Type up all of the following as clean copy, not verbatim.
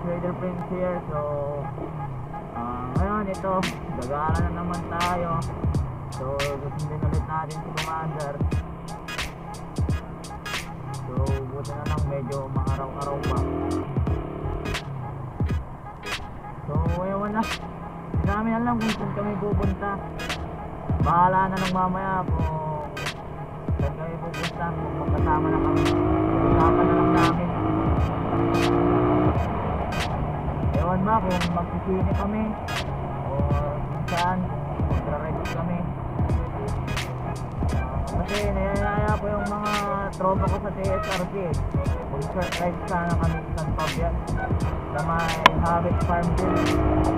Trader Prince here. So ngayon ito, gagala na naman tayo. So susundin ulit natin si Commander. So buti na lang medyo maaraw-araw pa. So ewan na, hindi namin alam kung saan kami pupunta. Bahala na lang mamaya kung saan kami pupunta, kung magkasama na kami. Usapan na lang namin. Ewan ba kung magsisini kami o kung saan magra-ride kami. Kasi nayayaya po yung mga tropa ko sa TSRP. Kung short ride sana kami sa San Fabian sa may Hobbit Farmville.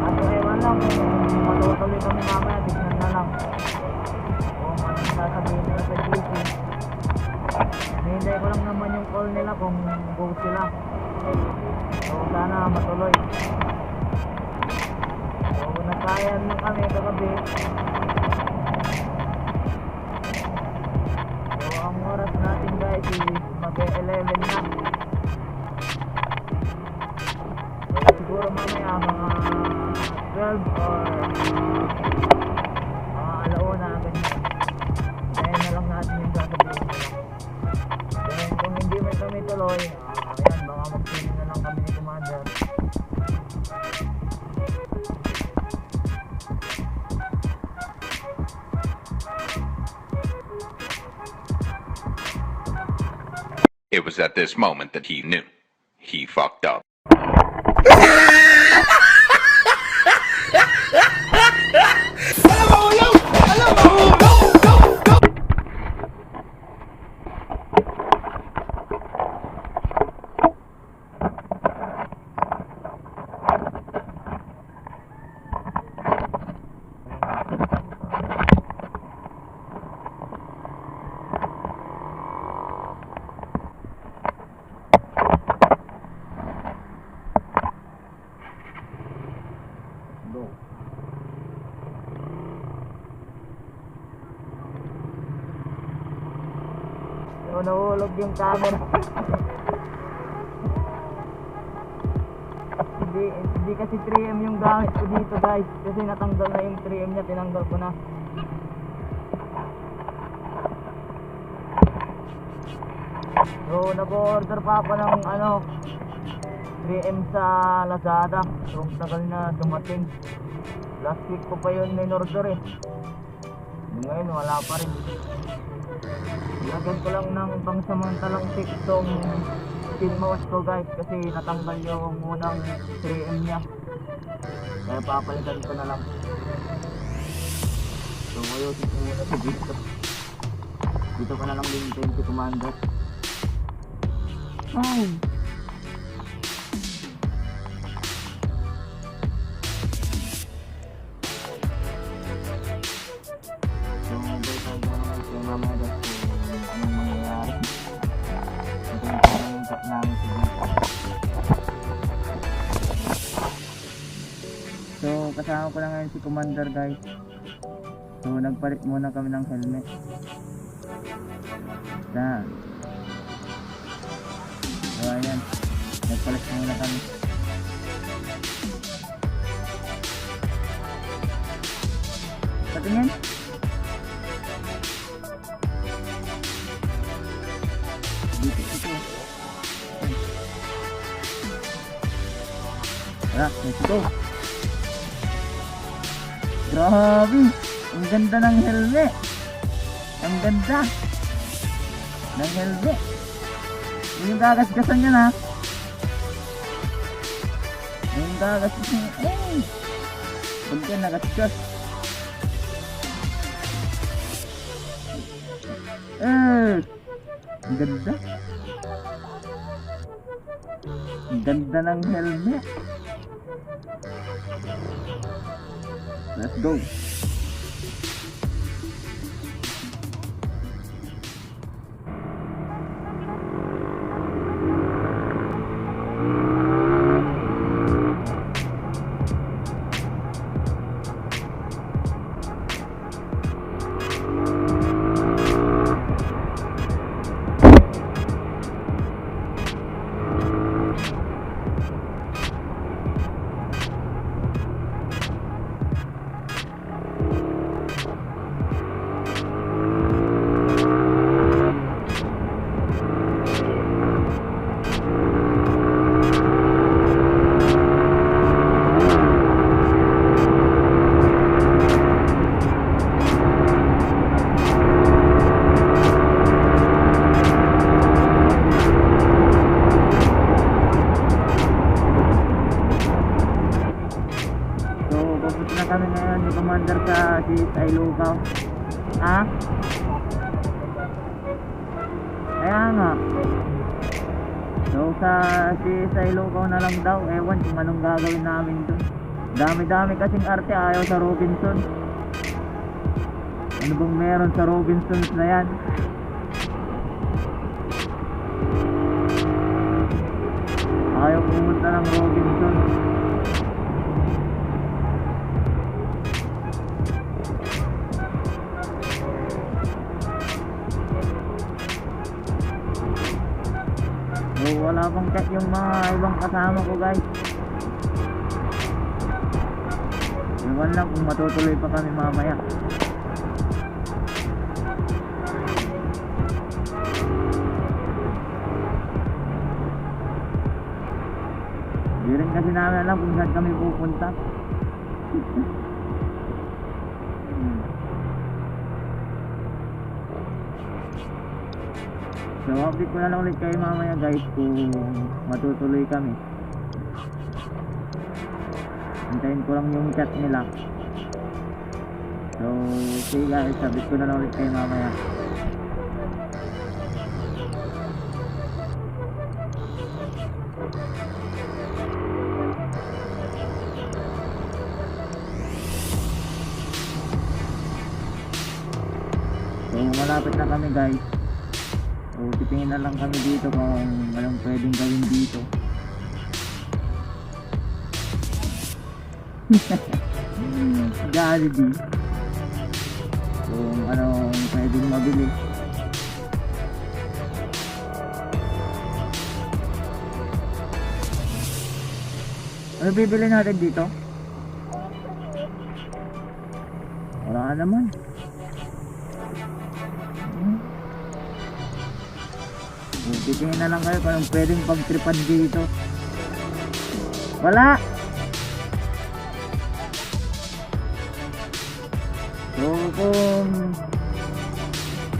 At ewan lang kung matutuloy kami mamaya, tignan na lang kung anong sasabihin nila sa GP. Hinihintay ko lang naman yung call nila kung go sila. So sana matuloy. So nagkayan lang kami kagabi. So ang oras natin guys is mag-11 na. So siguro mamaya mga 12 or mga alauna ganyan. Kaya na lang natin yung sasabihin nila. Then kung hindi man kami tuloy, ayan, baka mag-sini na lang kami ni Commander. It was at this moment that he knew. He fucked up. So nahulog yung camera. hindi kasi 3M yung gamit ko dito guys. Kasi natanggal na yung 3M niya, tinanggal ko na. So nag-order pa ako ng 3M sa Lazada. So tagal na dumating. Last week ko pa yun in-order eh. Ngayon wala pa rin. Lagyan ko lang ng pangsamantalang fix tong pin mouse ko guys, kasi natanggal yung unang 3M nya. Kaya papalitan ko na lang. So ngayon muna sa dito. Dito ka na lang din si Commander. Ay! So kasama ko lang ngayon si Commander guys. So nagpalit muna kami ng helmet. Yan. So ayan, nagpalit muna kami. Patingin. Dito. Let's go. Grabe, ang ganda ng helmet. Ang ganda ng helmet. Yung gagasgasan yan ha. Yung gagasgasan yan. Eh, huwag yan nagasgas. Ang ganda. Ang ganda ng helmet. Let's go. kami ngayon ni Commander sa CSI Lugaw. Ha? Kaya nga. So sa CSI Lugaw na lang daw. Ewan kung anong gagawin namin dun. Dami-dami kasing arte, ayaw sa Robinson. Ano bang meron sa Robinsons na yan? Ayaw pumunta ng Robinson. So wala pang check yung mga ibang kasama ko, guys. Iwan lang kung matutuloy pa kami mamaya. Di rin kasi namin alam kung saan kami pupunta. So update ko na lang ulit kayo mamaya, guys, kung matutuloy kami. Hintayin ko lang yung chat nila. So okay guys, update ko na lang ulit kayo mamaya. So malapit na kami, guys. So titingin na lang kami dito kung anong pwedeng gawin dito. Jollibee. Kung anong pwedeng mabili. Ano bibili natin dito? Wala naman. Titingin na lang kayo kung anong pwedeng pagtripan dito. Wala! So kung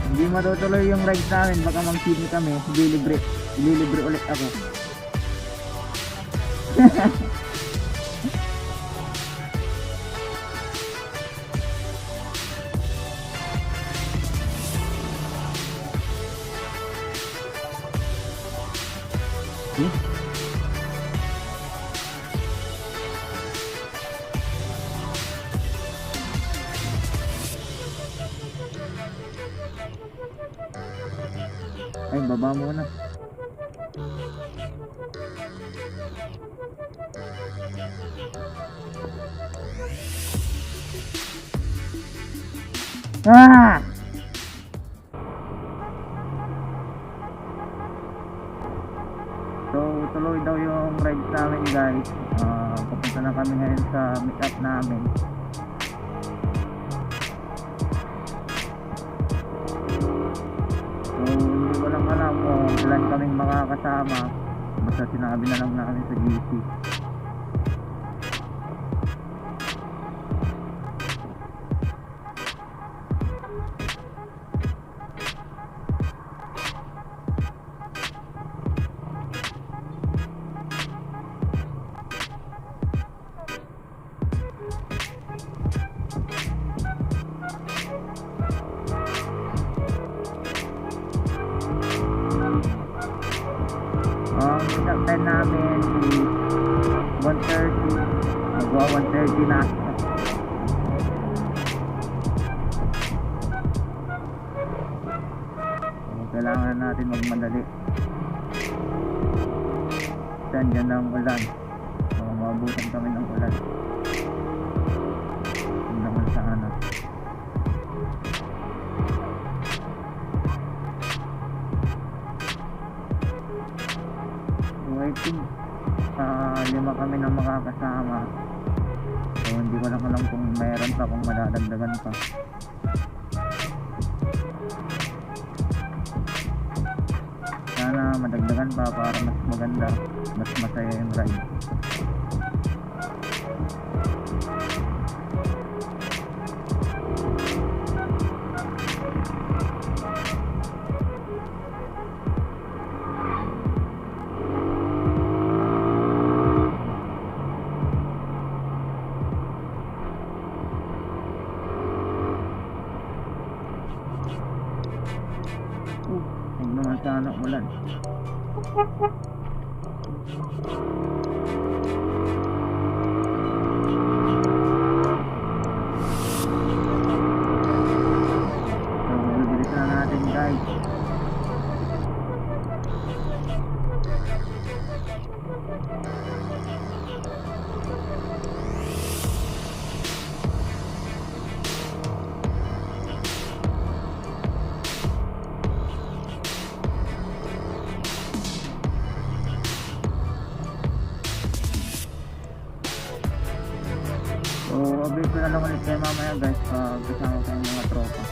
hindi matutuloy yung ride namin, baka mag-sini kami, ililibre ulit ako. Ay, baba muna. Ah! So, tuloy daw yung ride namin, guys. Papunta na kami ngayon sa meet-up namin. So, hindi ko lang alam kung ilan kaming makakasama. Basta sinabi na lang namin sa GC. Ang meet-up time namin is 1:30. Magawa 1:30 na. So, kailangan natin magmadali. Dyan ng ulan. So mabutan kami ng ulan. Hindi naman sa ano. I think 5 kami na makakasama. So hindi ko lang alam kung meron pa, kung madadagdagan pa. Sana madagdagan pa para mas maganda, mas masaya yung ride. Ulan. Bibilis na natin guys. So, update ko na lang ulit kayo mamaya guys pag kasama ko yung mga tropa.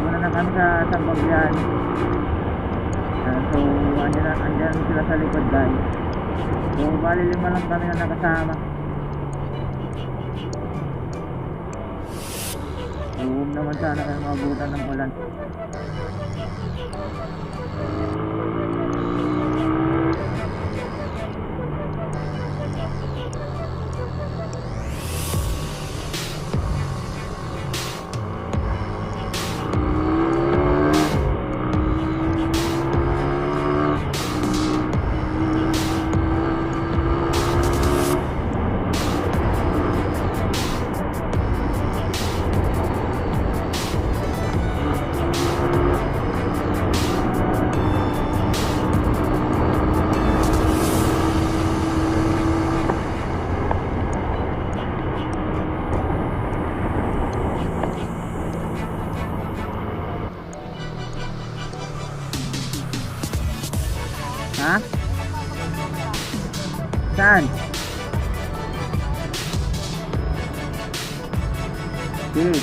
Muna na kami sa Sampagyan. So andyan sila sa likod guys. So bali 5 lang kami na nakasama. Huwag naman sana kayo mabutan ng ulan. Ha? Saan? Okay.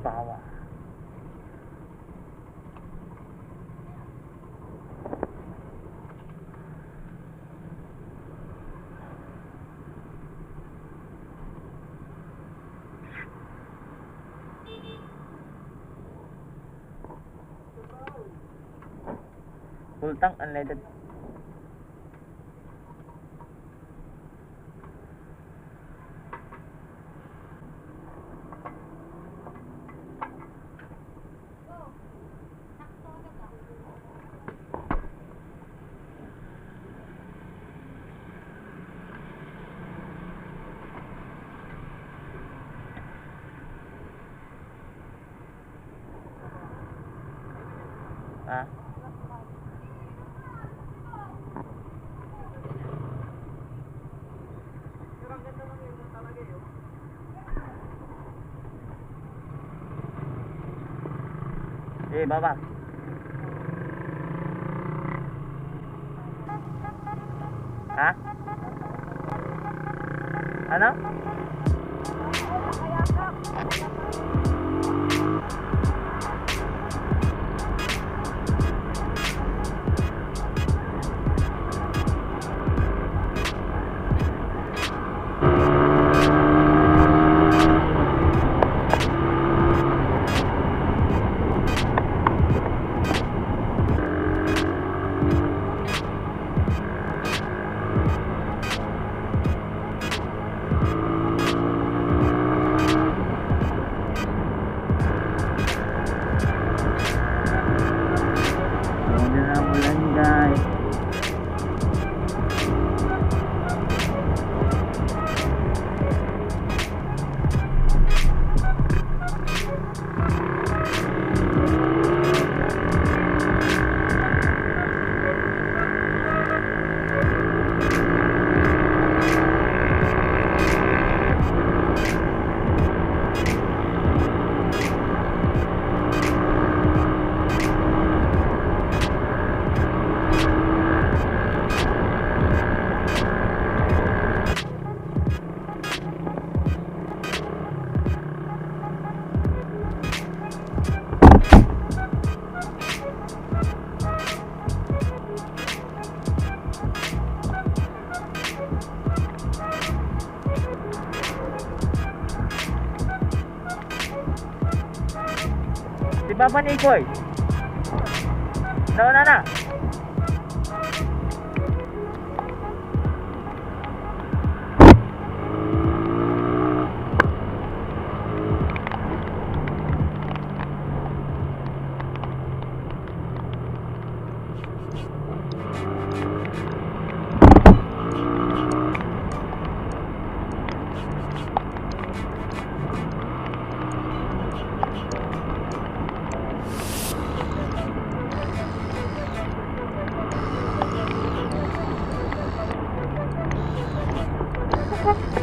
Bawah. Full tank unleaded. Ah. Baba. Ha? Ano? Papa ni Koy. Nauna na. Baba.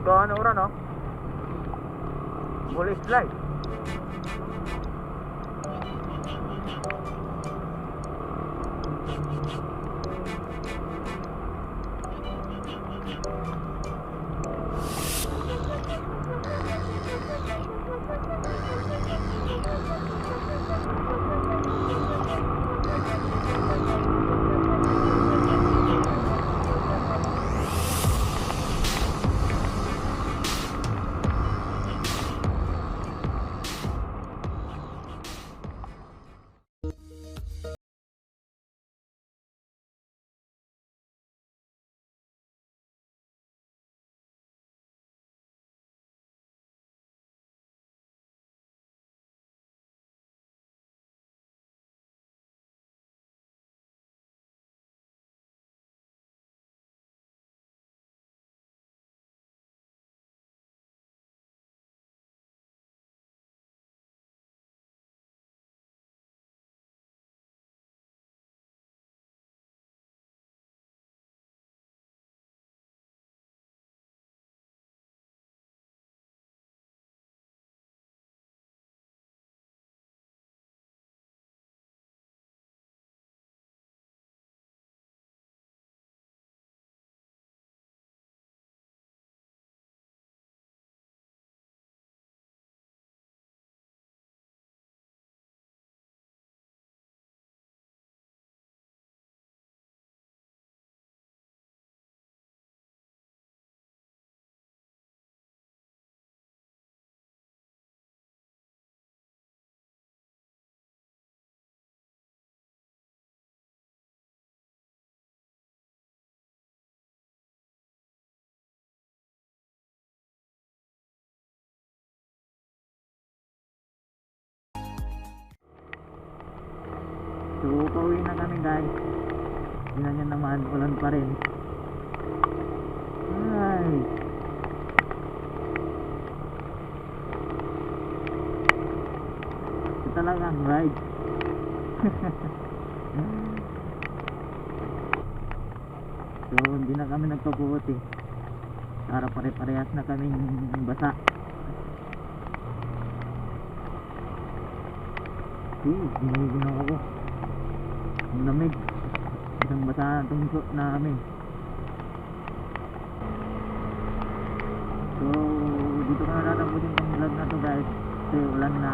Gawa ura no? Bully slide. So pauwi na kami guys. Tingnan nyo naman, ulan pa rin. Ay, ito talagang ride. So hindi na kami nagpaputi para pare-parehas na kaming basa. Giniginaw ako. Ang lamig. Isang basa na itong suot namin. So dito ko na natapusin itong vlog na to guys. Kasi ulan na.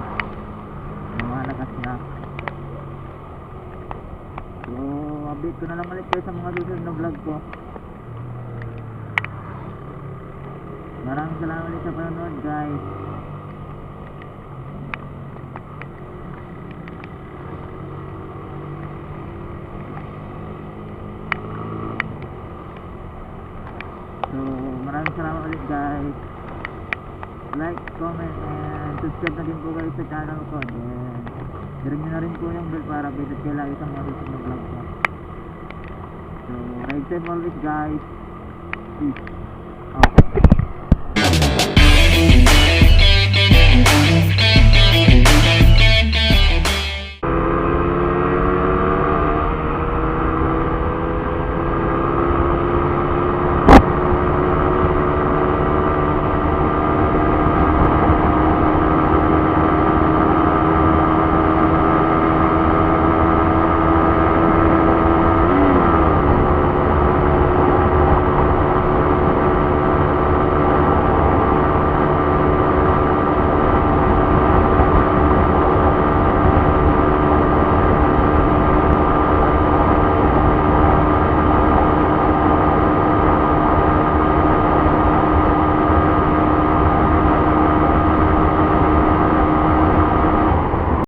Malakas na. So update ko na lang ulit kayo sa mga susunod na vlog ko. Maraming salamat ulit sa panonood guys. So maraming salamat ulit guys. Like, comment, and subscribe na din po guys sa channel ko. Then direct nyo na rin po yung bell para updated kayo lagi sa mga susunod na vlog ko. So ride safe always guys. Peace out.